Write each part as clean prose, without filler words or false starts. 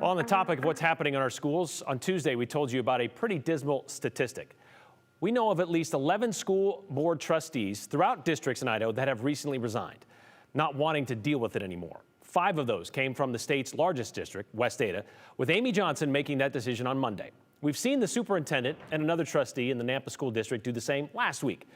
Well, on the topic of what's happening in our schools, on Tuesday we told you about a pretty dismal statistic. We know of at least 11 school board trustees throughout districts in Idaho that have recently resigned, not wanting to deal with it anymore. 5 of those came from the state's largest district, West Ada, with Amy Johnson making that decision on Monday. We've seen the superintendent and another trustee in the Nampa School District do the same last week.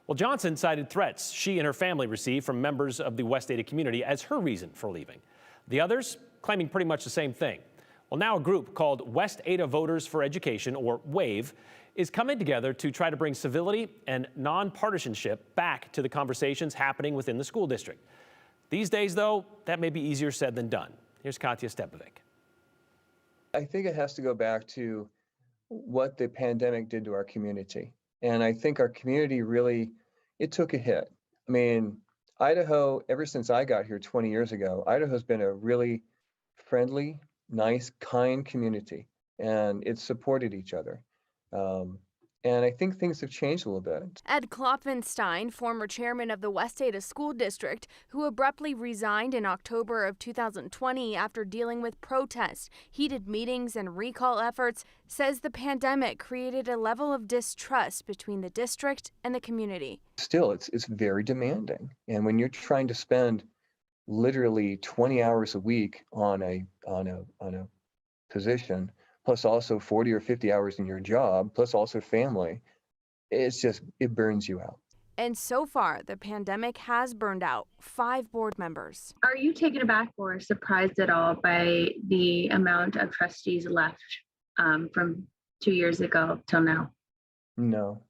Well, Johnson cited threats she and her family received from members of the West Ada community as her reason for leaving. The others claiming pretty much the same thing. Well, now a group called West Ada Voters for Education, or WAVE, is coming together to try to bring civility and nonpartisanship back to the conversations happening within the school district. These days, though, that may be easier said than done. Here's Katya Stepovic. I think it has to go back to what the pandemic did to our community. And I think our community really, it took a hit. I mean, Idaho, ever since I got here 20 years ago, Idaho's been a really friendly, nice, kind community, and it's supported each other. And I think things have changed a little bit. Ed Klopfenstein, former chairman of the West Ada School District, who abruptly resigned in October of 2020 after dealing with protests, heated meetings, and recall efforts, says the pandemic created a level of distrust between the district and the community. Still, it's very demanding. And when you're trying to spend literally 20 hours a week on a position, plus also 40 or 50 hours in your job, plus also family, it burns you out. And so far, the pandemic has burned out 5 board members. Are you taken aback or surprised at all by the amount of trustees left from 2 years ago till now? No,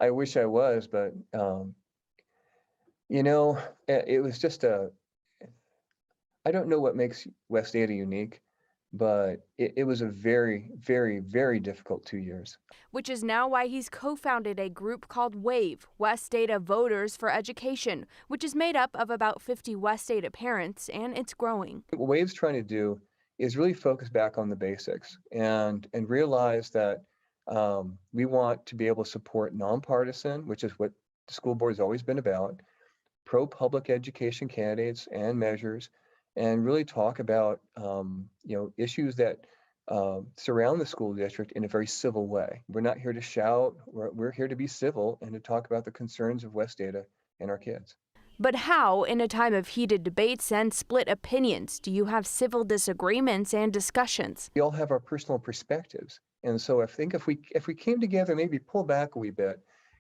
I wish I was, but it was just I don't know what makes West Ada unique, but it was a very, very, very difficult 2 years. Which is now why he's co-founded a group called WAVE, West Ada Voters for Education, which is made up of about 50 West Ada parents, and it's growing. What WAVE's trying to do is really focus back on the basics and realize that we want to be able to support nonpartisan, which is what the school board has always been about, pro-public education candidates and measures, and really talk about issues that surround the school district in a very civil way. We're not here to shout, we're here to be civil and to talk about the concerns of West Ada and our kids. But how, in a time of heated debates and split opinions, do you have civil disagreements and discussions? We all have our personal perspectives. And so I think if we came together, maybe pull back a wee bit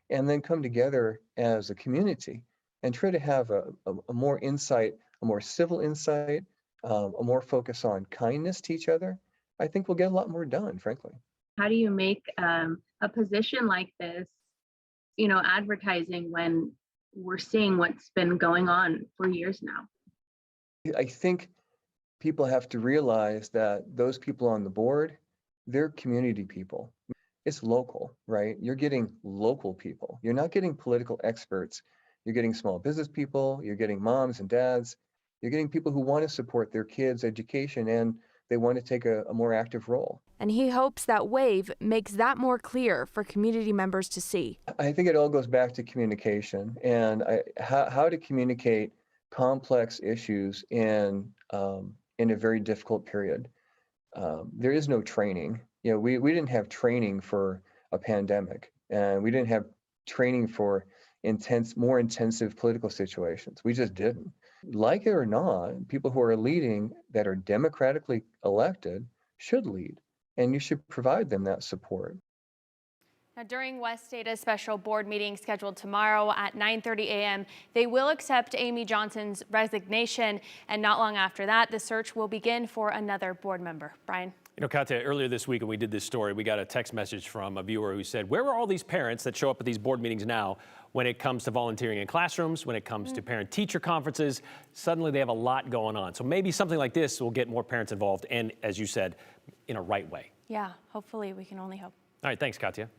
and then come together as a community and try to have a more insight, a more civil insight, a more focus on kindness to each other, I think we'll get a lot more done, frankly. How do you make a position like this, advertising when we're seeing what's been going on for years now? I think people have to realize that those people on the board, they're community people. It's local, right? You're getting local people. You're not getting political experts. You're getting small business people. You're getting moms and dads. You're getting people who want to support their kids' education and they want to take a more active role. And he hopes that WAVE makes that more clear for community members to see. I think it all goes back to communication and how to communicate complex issues in a very difficult period. There is no training. We didn't have training for a pandemic, and we didn't have training for more intensive political situations. We just didn't. Like it or not, people who are leading that are democratically elected should lead, and you should provide them that support. Now, during West Ada's special board meeting scheduled tomorrow at 9:30 a.m., they will accept Amy Johnson's resignation, and not long after that, the search will begin for another board member. Brian. Katya, earlier this week when we did this story, we got a text message from a viewer who said, where are all these parents that show up at these board meetings now when it comes to volunteering in classrooms, when it comes to parent-teacher conferences? Suddenly they have a lot going on. So maybe something like this will get more parents involved and, as you said, in a right way. Yeah, hopefully we can only hope. All right, thanks, Katya.